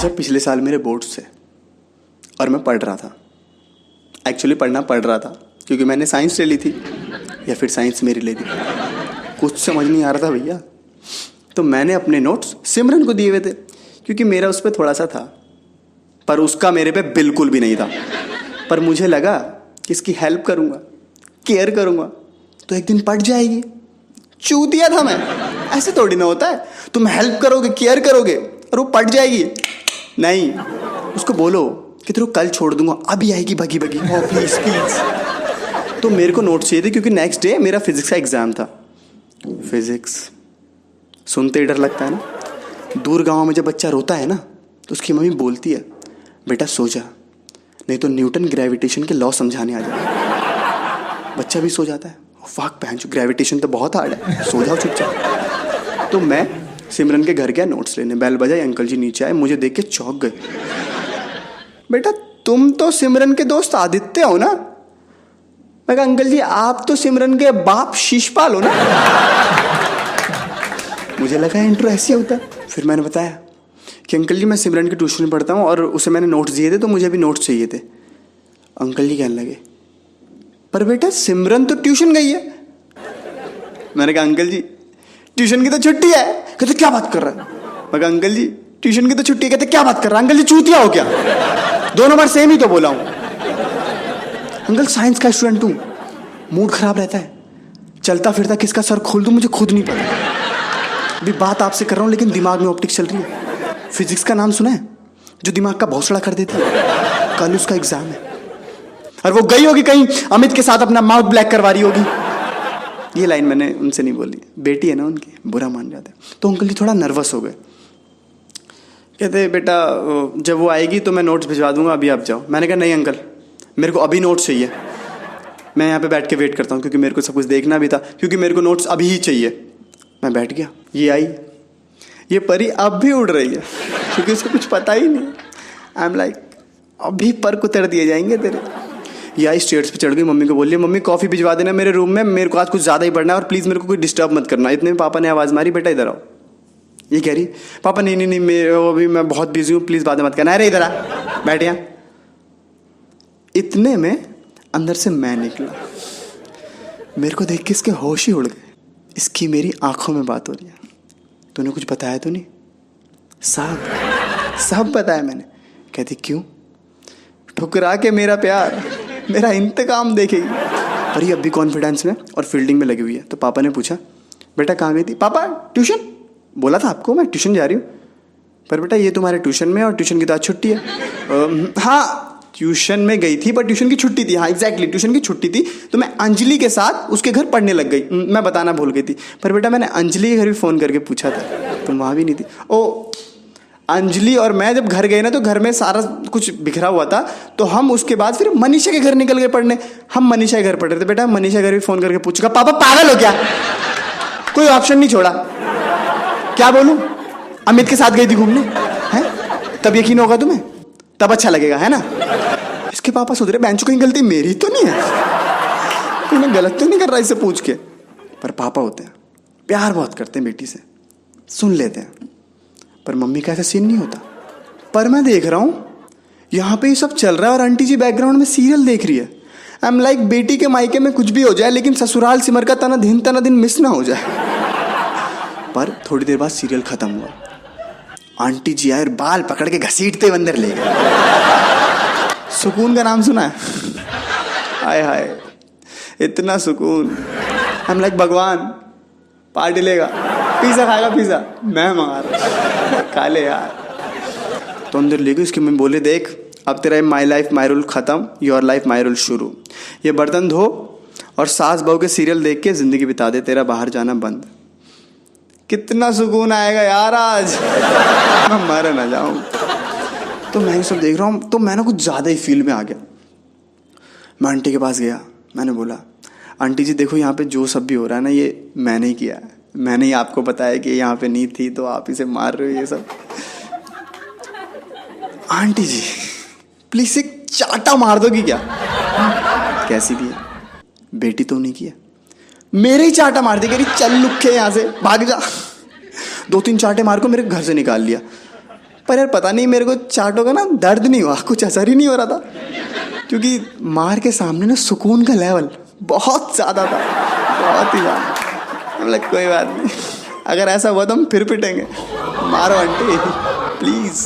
अच्छा, पिछले साल मेरे बोर्ड्स थे और मैं पढ़ रहा था। एक्चुअली पढ़ना पढ़ रहा था क्योंकि मैंने साइंस ले ली थी, या फिर साइंस मेरी ले ली, कुछ समझ नहीं आ रहा था भैया। तो मैंने अपने नोट्स सिमरन को दिए हुए थे क्योंकि मेरा उस पर थोड़ा सा था, पर उसका मेरे पे बिल्कुल भी नहीं था। पर मुझे लगा कि इसकी हेल्प करूँगा, केयर करूँगा तो एक दिन पढ़ जाएगी। चूतिया था मैं, ऐसे थोड़ी ना होता है। तुम हेल्प करोगे, केयर करोगे और वो पढ़ जाएगी। नहीं, उसको बोलो कि तेरे को कल छोड़ दूंगा, अभी आएगी भगी भगी। ओ प्लीज प्लीज। तो मेरे को नोट्स चाहिए थे क्योंकि नेक्स्ट डे मेरा फिजिक्स का एग्जाम था। फिजिक्स सुनते ही डर लगता है ना। दूर गांव में जब बच्चा रोता है ना तो उसकी मम्मी बोलती है, बेटा सो जा, नहीं तो न्यूटन ग्रेविटेशन के लॉ समझाने आ जाए। बच्चा भी सो जाता है। फाक पहन चुका, ग्रेविटेशन तो बहुत हार्ड है, सो जाओ चुपचाप। तो मैं सिमरन के घर गया नोट्स लेने। बेल बजाई, अंकल जी नीचे आए, मुझे देख के चौंक गए। बेटा तुम तो सिमरन के दोस्त आदित्य हो ना? मैं कहा अंकल जी आप तो सिमरन के बाप शिशपाल हो ना। मुझे लगा इंट्रो ऐसे होता है। फिर मैंने बताया कि अंकल जी मैं सिमरन की ट्यूशन में पढ़ता हूँ और उसे मैंने नोट्स दिए थे तो मुझे भी नोट्स चाहिए थे। अंकल जी कहने लगे, पर बेटा सिमरन तो ट्यूशन गई है। मैंने कहा अंकल जी ट्यूशन की तो छुट्टी है। कहते क्या बात कर रहा है? मैं कहा अंकल जी ट्यूशन की तो छुट्टी है। कहते क्या बात कर रहा है? अंकल जी चूतिया हो क्या? दोनों बार सेम ही तो बोला हूं। अंकल साइंस का स्टूडेंट हूं, मूड खराब रहता है, चलता फिरता किसका सर खोल दूं मुझे खुद नहीं पता। अभी बात आपसे कर रहा हूं लेकिन दिमाग में ऑप्टिक्स चल रही है। फिजिक्स का नाम सुना है, जो दिमाग का भौसड़ा कर देती है। कल उसका एग्जाम है और वो गई होगी कहीं अमित के साथ अपना माउथ ब्लैक करवा रही होगी। ये लाइन मैंने उनसे नहीं बोली, बेटी है ना उनकी, बुरा मान जाते। तो अंकल जी थोड़ा नर्वस हो गए। कहते बेटा जब वो आएगी तो मैं नोट्स भिजवा दूंगा, अभी आप जाओ। मैंने कहा नहीं अंकल, मेरे को अभी नोट्स चाहिए। मैं यहाँ पे बैठ के वेट करता हूँ क्योंकि मेरे को सब कुछ देखना भी था, क्योंकि मेरे को नोट्स अभी ही चाहिए। मैं बैठ गया। ये आई, ये परी अब भी उड़ रही है क्योंकि उसको कुछ पता ही नहीं। आई एम लाइक अभी पर को उतर दिए जाएंगे तेरे। ये आई स्टेयर्स पे चढ़ गई, मम्मी को बोलिए मम्मी कॉफ़ी भिजवा देना मेरे रूम में, मेरे को आज कुछ ज़्यादा ही पढ़ना है और प्लीज़ मेरे को कोई डिस्टर्ब मत करना। इतने में पापा ने आवाज़ मारी, बेटा इधर आओ। ये कह रही पापा नहीं नहीं नहीं मैं अभी मैं बहुत बिजी हूँ, प्लीज़ बातें मत करना। अरे इधर आ, बैठ यहाँ। इतने में अंदर से मैं निकला। मेरे को देख के इसके होश ही उड़ गए। इसकी मेरी आंखों में बात हो रही है। तूने कुछ बताया तो नहीं? सब बताया मैंने। कहती क्यों? ठुकरा के मेरा प्यार, मेरा इंतकाम देखेगी। और ये अब भी कॉन्फिडेंस में और फील्डिंग में लगी हुई है। तो पापा ने पूछा बेटा कहाँ गई थी? पापा ट्यूशन, बोला था आपको मैं ट्यूशन जा रही हूँ। पर बेटा ये तुम्हारे ट्यूशन में और ट्यूशन की तो आज छुट्टी है। हाँ ट्यूशन में गई थी पर ट्यूशन की छुट्टी थी। हाँ एग्जैक्टली ट्यूशन की छुट्टी थी तो मैं अंजलि के साथ उसके घर पढ़ने लग गई। मैं बताना भूल गई थी। पर बेटा मैंने अंजलि के घर भी फ़ोन करके पूछा था, तुम वहाँ भी नहीं थी। ओ अंजलि और मैं जब घर गए ना तो घर में सारा कुछ बिखरा हुआ था। तो हम उसके बाद फिर मनीषा के घर निकल गए पढ़ने। हम मनीषा के घर पढ़ रहे थे। बेटा मनीषा के घर भी फ़ोन करके पूछूंगा, पापा पागल हो क्या? कोई ऑप्शन नहीं छोड़ा। क्या बोलूं? अमित के साथ गई थी घूमने, हैं? तब यकीन होगा तुम्हें, तब अच्छा लगेगा, है ना? इसके पापा सोच रहे बेंचो कहीं गलती मेरी तो नहीं है, कोई मैं गलत तो नहीं कर रहा इसे पूछ के। पर पापा होते हैं, प्यार बहुत करते हैं बेटी से, सुन लेते हैं। पर मम्मी का ऐसा सीन नहीं होता। पर मैं देख रहा हूं यहाँ पे ये सब चल रहा है और आंटी जी बैकग्राउंड में सीरियल देख रही है। आई एम लाइक बेटी के मायके में कुछ भी हो जाए लेकिन ससुराल सिमर का तना दिन मिस ना हो जाए। पर थोड़ी देर बाद सीरियल खत्म हुआ। आंटी जी आए और बाल पकड़ के घसीटते अंदर ले गए। सुकून का नाम सुना है? हाय हाय इतना सुकून। हम लाइक भगवान पार्टी लेगा, पिज़्ज़ा खाएगा, पिज़्ज़ा मैं मंगा रहा, खा ले यार। तो अंदर ले गई। उसकी मम्मी बोले देख अब तेरा माई लाइफ माई रूल ख़त्म, योर लाइफ माई रूल शुरू। ये बर्तन धो और सास बहू के सीरियल देख के ज़िंदगी बिता दे, तेरा बाहर जाना बंद। कितना सुकून आएगा यार आज, मैं मर ना जाऊँ। तो मैं ये सब देख रहा हूँ तो मैं ना कुछ ज़्यादा ही फील में आ गया। मैं आंटी के पास गया, मैंने बोला आंटी जी देखो यहाँ पे जो सब भी हो रहा है ना ये मैंने ही किया है, मैंने ही आपको बताया कि यहाँ पे नहीं थी तो आप इसे मार रहे हो ये सब। आंटी जी प्लीज एक चाटा मार दोगी क्या? कैसी भी है बेटी तो नहीं किया, मेरे ही चाटा मार दी, कह रही चल लुक्के यहाँ से भाग जा। 2-3 चाटे मार को मेरे घर से निकाल लिया। पर यार पता नहीं मेरे को चाटों का ना दर्द नहीं हुआ, कुछ असर ही नहीं हो रहा था, क्योंकि मार के सामने ना सुकून का लेवल बहुत ज़्यादा था, बहुत ही ज़्यादा। मतलब कोई बात नहीं, अगर ऐसा हुआ तो हम फिर पिटेंगे। मारो आंटी प्लीज़।